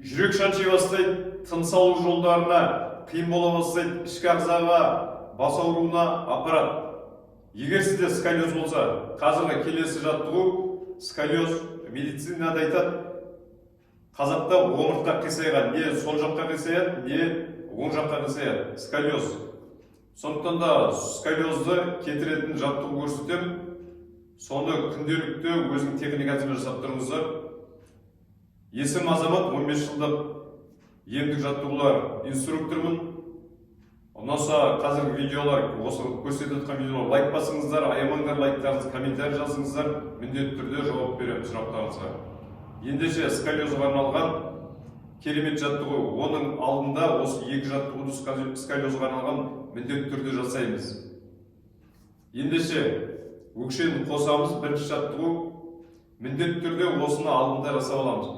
Жүрек шанши бастайды, тыныс алу жолдарына қиын бола бастайды, ішкі ағзаға, бас ауруына апарады. Егер сізде сколиоз болса, қазіргі келесі жаттығу сколиоз медицинада айтады. Қазақта омыртқа қисайған, не сол жаққа қисаяды, не оң жаққа қисаяды. Сколиоз. Сондықтан да сколиозды кетіретін жаттығу көрсетемін. Соны күнделікті өзінің техникасымен жасап тұрыңыздар. Есім Азамат, 15 жылдық емдік жаттығулар инструктормын. Ұнаса қазіргі видеолар, осы көрсетіп жатқан видеолар лайк басыңыздар, аямаңдар лайктарыңызды, комментарий жазыңыздар, міндетті түрде жауап беремін сұрақтарыңызға. Ендеше сколиозға арналған керемет жаттығу, оның алдында осы екі жаттығуды сколиозға арналған міндетті түрде жасаймыз. Ендеше өкшені қосамыз, бірінші жаттығу міндетті түрде осыны алдында жасап аламыз.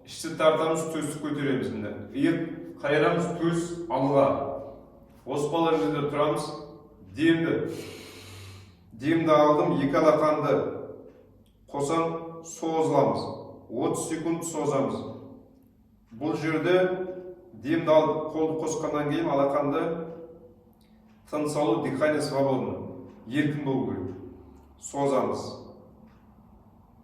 Ішті тартамыз, төсті көтереміз. Иық қайырамыз, төс алға. Осы жерде тұрамыз. Демді алдым, екі алақанды қосам, созыламыз. 30 секунд созамыз. Бұл жерде демді алып, қолды қосқаннан кейін алақанды тыныс алу, дыхание свободно. Еркін болу керек. Созамыз.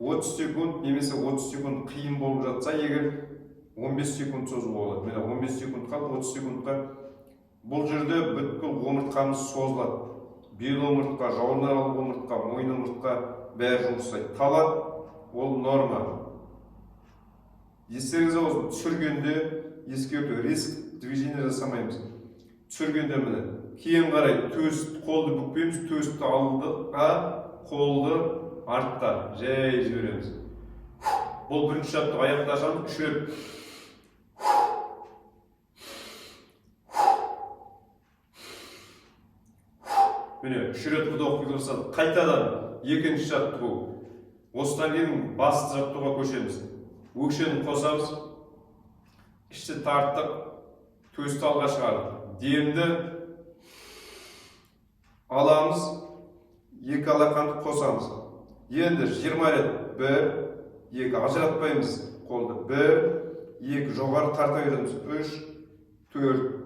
30 секунд немесе 30 секунд қиын болып жатса, егер 15 секунд созу болады. Мені 15 секундқа, 30 секундқа бұл жерде бүткіл омыртқамыз созылады. Бел омыртқа, жауырынаралық омыртқа, мойын омыртқа бәрі жұмыстайды. Талат ол норма. Естеріңізде болсын, түсіргенде ескерту, риск движение жасамаймыз. Түсіргенде міне кейін қарай қолды бүкпейміз, төсті алдыға, қолды артқа жай жібереміз. Бұл бірінші жаттығу, аяқты ашамыз, 3 рет. Міне 3 рет вдох жасадық. Қайтадан екінші жаттығу. Осыдан кейін басты жаттығуға көшеміз. Өкшені қосамыз, ішті тарттық, төсті алға шығардық. Демді аламыз, екі алақанды қосамыз. Енді 20 рет 1, 2 ажыратпаймыз қолды. 1, 2 жоғары тарта береміз. 3, 4,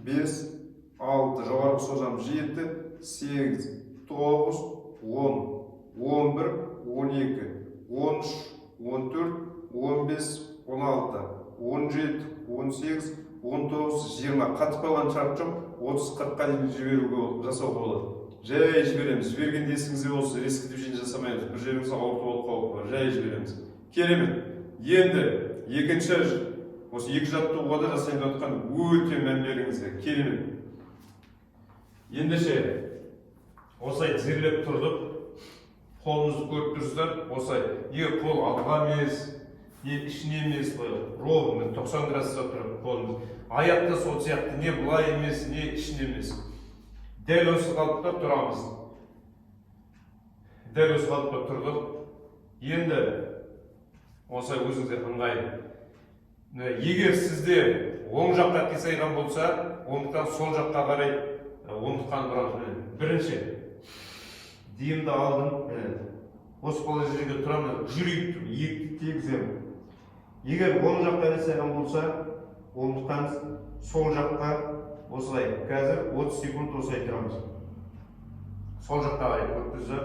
5, 6 жоғары созамыз. 7, 8, 9, 10, 11, 12, 13, 14, 15, 16, 17, 18, 19, 20. Қатып қалған шарт жоқ. 30-40-қа дейін жіберуге жасауға болады. Жай жібереміз. Жібергенде есіңізде болсын, риск движение жасамаймыз. Bir жеріңіз ауыртып алып қауіпі бар. Жай жібереміз. Керемет. Енді екінші осы екі жаттығуға да жасайын деп жатқан өте мән беріңіздер. Керемет. Ендеше осылай тізерлеп тұрдық. Қолымызды көріп тұрсыздар. Осылай. Не қол алға емес, не ішіне емес, ровно 90 градусқа тұрып қолымыз. Аяқта сол сияқты не былай емес, не ішіне емес. Дәл осы қалыпта тұрамыз. Дәл осы қалыпта тұрдық. Енді осылай өзіңізге ыңғайлы. Егер сізде оң жаққа қисайған болса, омыртқан сол жаққа қарай омыртқаны бұрамыз. Бірінші демді алдым. Осы положениеге тұрамын. Жүрейік, иекті тегіземін. Егер оң жаққа қисайған болса, омыртқаныз сол жаққа осылай. Қазір 30 секунд осылай тұрамыз. Сол жаққа қарай өткізіп,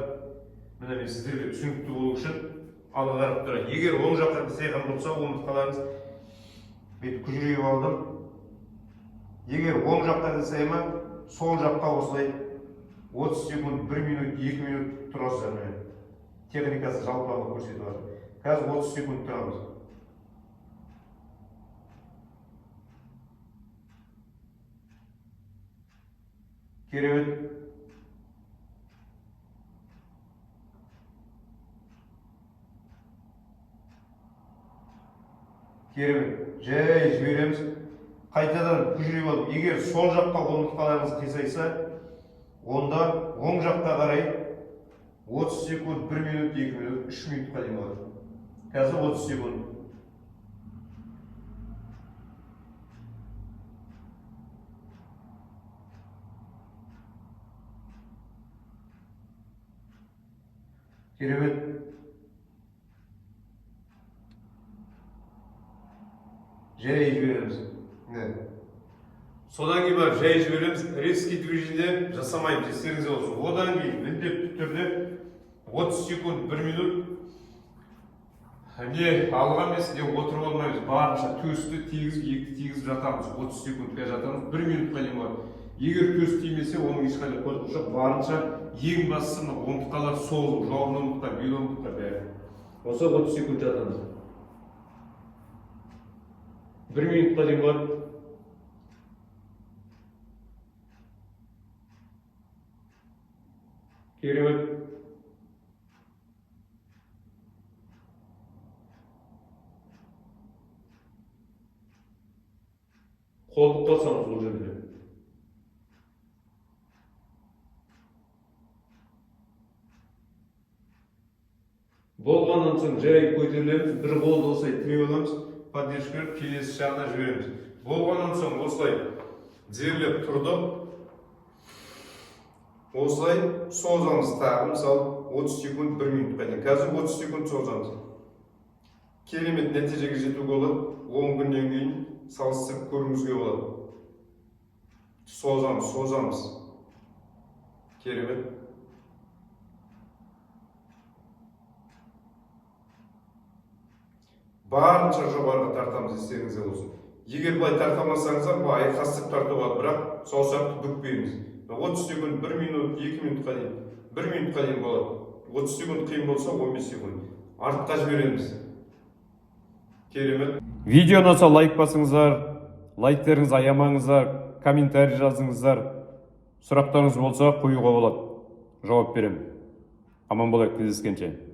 міне мен сіздерге түсінікті болу үшін алға қарап тұрайын. Егер оң жаққа қисайған болса, омыртқаларыңыз бүйтіп күжірейіп алдым. Егер оң жаққа қисайма, сол жаққа осылай 30 секунд, 1 минут, 2 минут тұрасыздар. Техникасы жалпылама көрсетіп жатыр. Қазір 30 секунд тұрамыз. Керемет. Керемет. Жай жібереміз. Қайтадан күжіреп алып, егер сол жаққа омыртқаларыңыз қисайса, онда оң жаққа қарай 30 секунд, 1 минут, 2 минут, 3 минутқа дейін болады. Қазір 30 секунд. Керемет. жай жібереміз. Содан кейін барып жай жібереміз, резкий движение жасамаймыз, естеріңізде болсын. Одан кейін міндетті түрде 30 секунд, 1 минут не алған месінде отырып алмаймыз, барынша төсті тигізіп, екті тигізіп жатамыз, 30 секундқа жатамыз, 1 минутқа дейін бар. Егер төс тимесе, оның ешқандай қорқынышы жоқ, барынша ең бастысы омыртқалар солу, жауырын омыртқа, бел омыртқа бәрі. Осы 30 секунд жатамыз. 1 минутқа дейін бар. Керемет. Қолды қосамыз бұл жерде. Болғаннан соң жай көтерілеміз, бір қолды осылай тіреп аламыз, поддержка беріп, келесі жағына жібереміз. Болғаннан соң осылай тізерлеп тұрдық. Осылай созамыз тағы, мысалы 30 секунд, 1 минутқа дейін. Қазір 30 секунд созамыз. Керемет нәтижеге жетуге болады. 10 күннен кейін салыстырып көруіңізге болады. Созамыз. Керемет. Барынша жоғарғы тартамыз, естеріңізде болсын. Егер былай тартамасаңыздар, бұл айқастырып тарту болады, бірақ саусақты бүкпейміз. 30 секунд, 1 минут, 2 минутқа дейін. 1 минутқа дейін болады. 30 секунд қиын болса, 15 секунд. Артқа жібереміз. Керемет. Видео ұнаса лайк басыңыздар, лайктеріңізді аямаңыздар, комментарий жазыңыздар. Сұрақтарыңыз болса қоюға болады. Жауап беремін. Аман болайық, кездескенше.